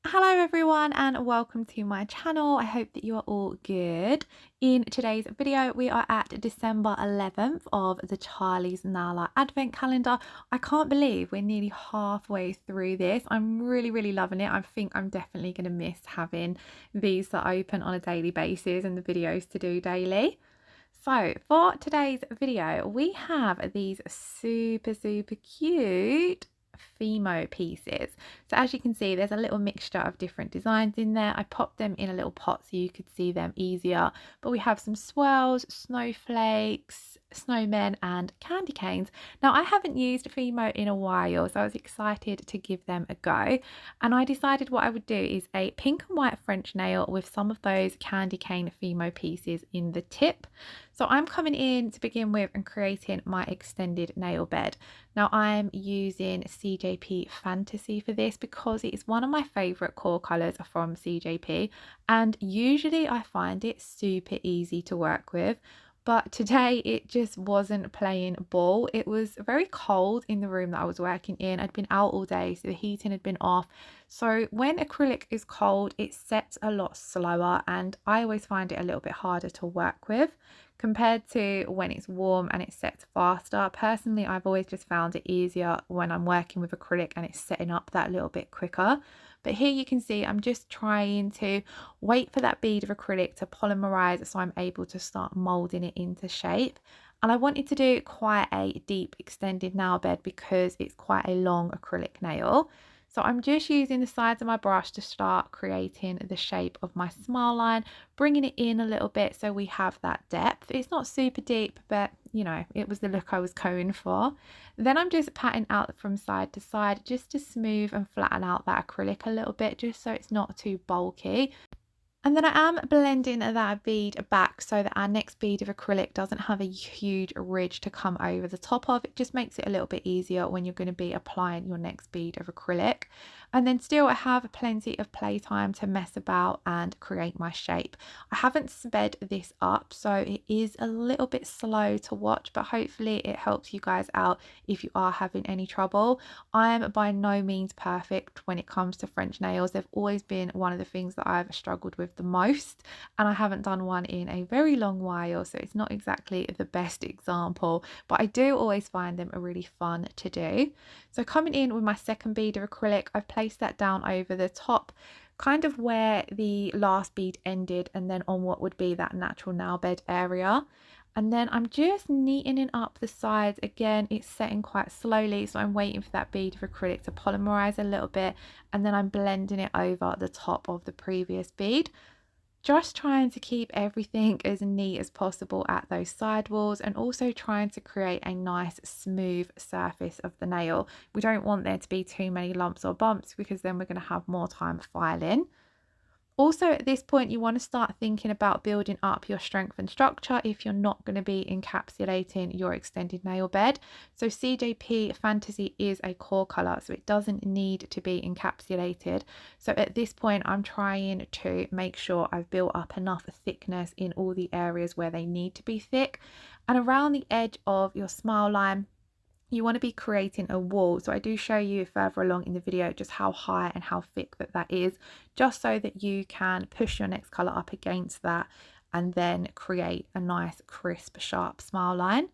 Hello everyone and welcome to my channel. I hope that you are all good. In today's video we are at December 11th of the Charlie's Nail Art Advent Calendar. I can't believe we're nearly halfway through this. I'm really loving it. I think I'm definitely going to miss having these that open on a daily basis and the videos to do daily. So for today's video we have these super cute Fimo pieces. So as you can see, there's a little mixture of different designs in there. I popped them in a little pot so you could see them easier, but we have some swirls, snowflakes, snowmen and candy canes. Now I haven't used Fimo in a while, so I was excited to give them a go, and I decided what I would do is a pink and white French nail with some of those candy cane Fimo pieces in the tip. So I'm coming in to begin with and creating my extended nail bed. Now I'm using CJP Fantasy for this because it is one of my favourite core colours from CJP, and usually I find it super easy to work with. But today it just wasn't playing ball. It was very cold in the room that I was working in. I'd been out all day, so the heating had been off. So when acrylic is cold, it sets a lot slower, and I always find it a little bit harder to work with compared to when it's warm and it sets faster. Personally, I've always just found it easier when I'm working with acrylic and it's setting up that little bit quicker. But here you can see I'm just trying to wait for that bead of acrylic to polymerize so I'm able to start molding it into shape. And I wanted to do quite a deep extended nail bed because it's quite a long acrylic nail. So I'm just using the sides of my brush to start creating the shape of my smile line, bringing it in a little bit so we have that depth. It's not super deep, but you know, it was the look I was going for. Then I'm just patting out from side to side just to smooth and flatten out that acrylic a little bit, just so it's not too bulky. And then I am blending that bead back so that our next bead of acrylic doesn't have a huge ridge to come over the top of. It just makes it a little bit easier when you're going to be applying your next bead of acrylic. And then still I have plenty of playtime to mess about and create my shape. I haven't sped this up, so it is a little bit slow to watch, but hopefully it helps you guys out if you are having any trouble. I am by no means perfect when it comes to French nails. They've always been one of the things that I've struggled with the most, and I haven't done one in a very long while, so it's not exactly the best example, but I do always find them a really fun to do. So coming in with my second bead of acrylic, I've placed that down over the top, kind of where the last bead ended, and then on what would be that natural nail bed area. And then I'm just neatening up the sides. Again, it's setting quite slowly, so I'm waiting for that bead of acrylic to polymerize a little bit, and then I'm blending it over the top of the previous bead. Just trying to keep everything as neat as possible at those side walls, and also trying to create a nice smooth surface of the nail. We don't want there to be too many lumps or bumps because then we're going to have more time filing. Also, at this point, you want to start thinking about building up your strength and structure if you're not going to be encapsulating your extended nail bed. So CJP Fantasy is a core colour, so it doesn't need to be encapsulated. So at this point, I'm trying to make sure I've built up enough thickness in all the areas where they need to be thick. And around the edge of your smile line, you want to be creating a wall. So I do show you further along in the video just how high and how thick that is, just so that you can push your next color up against that and then create a nice crisp sharp smile line.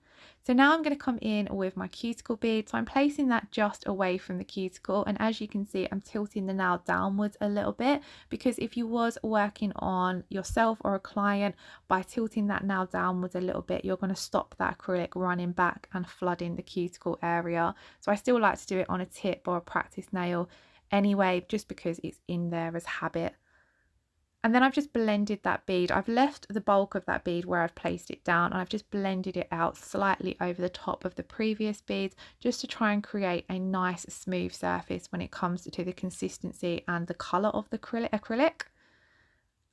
So now I'm going to come in with my cuticle bead. So I'm placing that just away from the cuticle, and as you can see I'm tilting the nail downwards a little bit, because if you was working on yourself or a client, by tilting that nail downwards a little bit you're going to stop that acrylic running back and flooding the cuticle area. So I still like to do it on a tip or a practice nail anyway, just because it's in there as habit. And then I've just blended that bead. I've left the bulk of that bead where I've placed it down, and I've just blended it out slightly over the top of the previous beads, just to try and create a nice smooth surface when it comes to the consistency and the colour of the acrylic.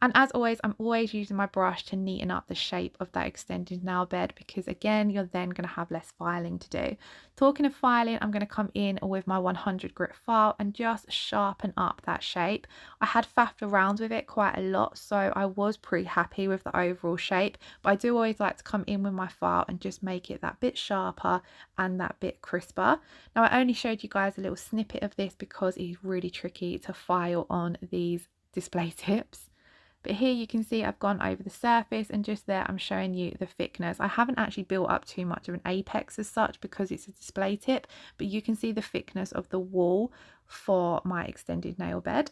And as always, I'm always using my brush to neaten up the shape of that extended nail bed, because again, you're then going to have less filing to do. Talking of filing, I'm going to come in with my 100 grit file and just sharpen up that shape. I had faffed around with it quite a lot, so I was pretty happy with the overall shape, but I do always like to come in with my file and just make it that bit sharper and that bit crisper. Now, I only showed you guys a little snippet of this because it's really tricky to file on these display tips. But here you can see I've gone over the surface, and just there I'm showing you the thickness. I haven't actually built up too much of an apex as such because it's a display tip, but you can see the thickness of the wall for my extended nail bed.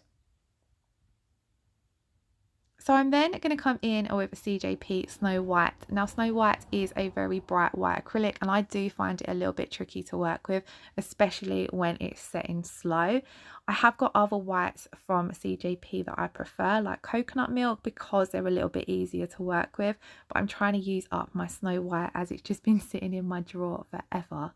So I'm then going to come in with a CJP Snow White. Now Snow White is a very bright white acrylic, and I do find it a little bit tricky to work with, especially when it's setting slow. I have got other whites from CJP that I prefer, like coconut milk, because they're a little bit easier to work with, but I'm trying to use up my Snow White as it's just been sitting in my drawer forever.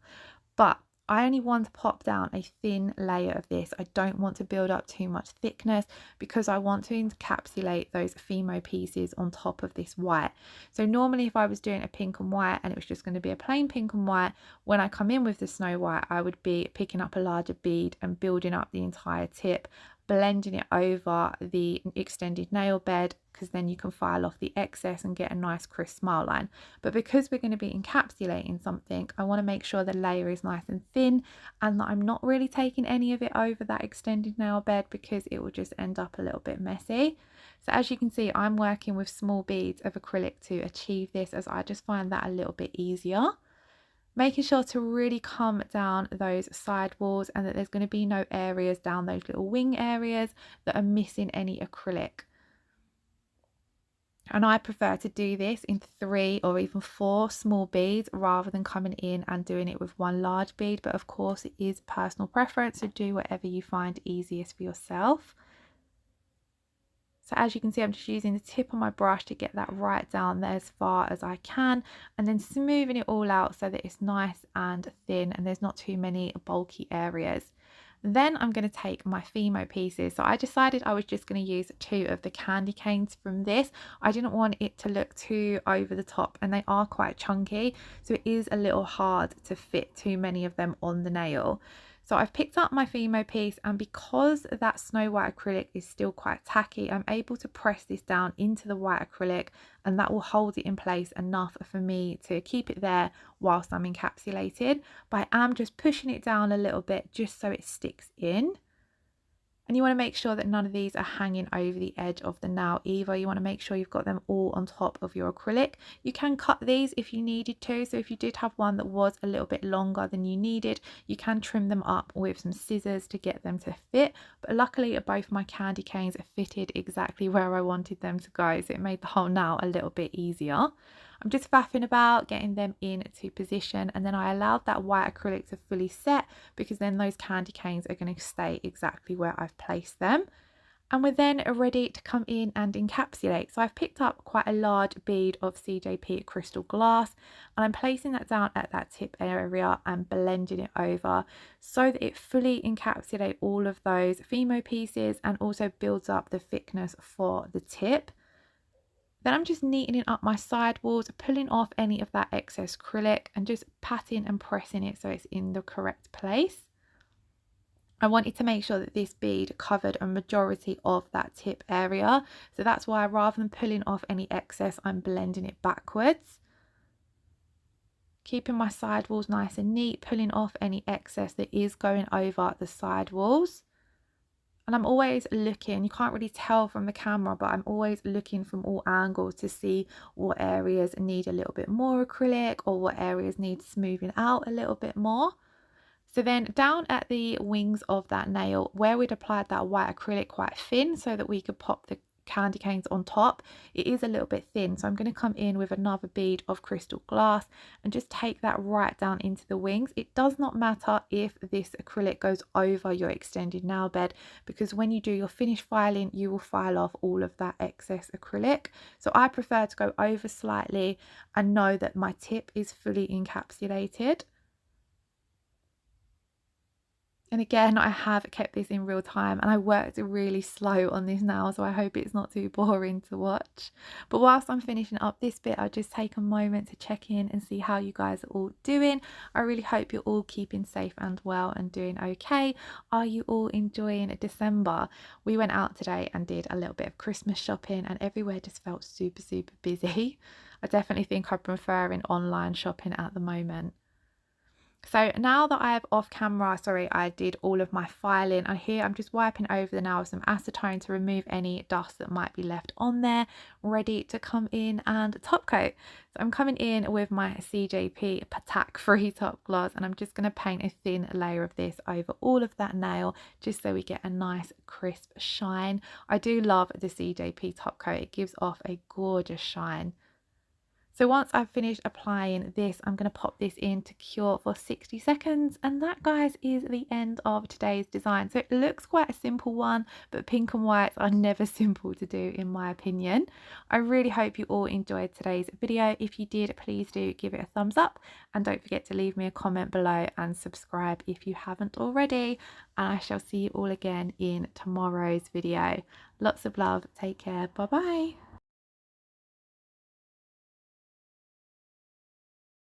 But I only want to pop down a thin layer of this. I don't want to build up too much thickness because I want to encapsulate those Fimo pieces on top of this white. So normally if I was doing a pink and white and it was just going to be a plain pink and white, when I come in with the Snow White, I would be picking up a larger bead and building up the entire tip, blending it over the extended nail bed, because then you can file off the excess and get a nice crisp smile line. But because we're going to be encapsulating something, I want to make sure the layer is nice and thin and that I'm not really taking any of it over that extended nail bed, because it will just end up a little bit messy. So as you can see, I'm working with small beads of acrylic to achieve this, as I just find that a little bit easier. Making sure to really come down those side walls and that there's going to be no areas down those little wing areas that are missing any acrylic. And I prefer to do this in 3 or even 4 small beads rather than coming in and doing it with 1 large bead. But of course it is personal preference, so do whatever you find easiest for yourself. So as you can see, I'm just using the tip of my brush to get that right down there as far as I can, and then smoothing it all out so that it's nice and thin and there's not too many bulky areas. Then I'm going to take my Fimo pieces. So I decided I was just going to use 2 of the candy canes from this. I didn't want it to look too over the top, and they are quite chunky, so it is a little hard to fit too many of them on the nail. So I've picked up my Fimo piece, and because that Snow White acrylic is still quite tacky, I'm able to press this down into the white acrylic, and that will hold it in place enough for me to keep it there whilst I'm encapsulated. But I am just pushing it down a little bit just so it sticks in. And you want to make sure that none of these are hanging over the edge of the nail either. You want to make sure you've got them all on top of your acrylic. You can cut these if you needed to. So if you did have one that was a little bit longer than you needed, you can trim them up with some scissors to get them to fit. But luckily both my candy canes fitted exactly where I wanted them to go, so it made the whole nail a little bit easier. I'm just faffing about getting them into position, and then I allowed that white acrylic to fully set, because then those candy canes are going to stay exactly where I've placed them. And we're then ready to come in and encapsulate. So I've picked up quite a large bead of CJP crystal glass, and I'm placing that down at that tip area and blending it over so that it fully encapsulates all of those Fimo pieces and also builds up the thickness for the tip. Then I'm just neatening up my side walls, pulling off any of that excess acrylic and just patting and pressing it so it's in the correct place. I wanted to make sure that this bead covered a majority of that tip area, so that's why rather than pulling off any excess, I'm blending it backwards. Keeping my side walls nice and neat, pulling off any excess that is going over the side walls. And I'm always looking, you can't really tell from the camera, but I'm always looking from all angles to see what areas need a little bit more acrylic or what areas need smoothing out a little bit more. So then down at the wings of that nail, where we'd applied that white acrylic quite thin so that we could pop the candy canes on top, it is a little bit thin, so I'm going to come in with another bead of crystal glass and just take that right down into the wings. It does not matter if this acrylic goes over your extended nail bed, because when you do your finish filing, you will file off all of that excess acrylic. So I prefer to go over slightly and know that my tip is fully encapsulated. And again, I have kept this in real time and I worked really slow on this now, so I hope it's not too boring to watch. But whilst I'm finishing up this bit, I'll just take a moment to check in and see how you guys are all doing. I really hope you're all keeping safe and well and doing okay. Are you all enjoying December? We went out today and did a little bit of Christmas shopping and everywhere just felt super, super busy. I definitely think I'm preferring online shopping at the moment. So now that I have off camera, sorry, I did all of my filing, and here I'm just wiping over the nail with some acetone to remove any dust that might be left on there, ready to come in and top coat. So I'm coming in with my CJP Patak Free Top Gloss, and I'm just going to paint a thin layer of this over all of that nail just so we get a nice crisp shine. I do love the CJP top coat, it gives off a gorgeous shine. So once I've finished applying this, I'm going to pop this in to cure for 60 seconds. And that, guys, is the end of today's design. So it looks quite a simple one, but pink and whites are never simple to do in my opinion. I really hope you all enjoyed today's video. If you did, please do give it a thumbs up. And don't forget to leave me a comment below and subscribe if you haven't already. And I shall see you all again in tomorrow's video. Lots of love. Take care. Bye-bye.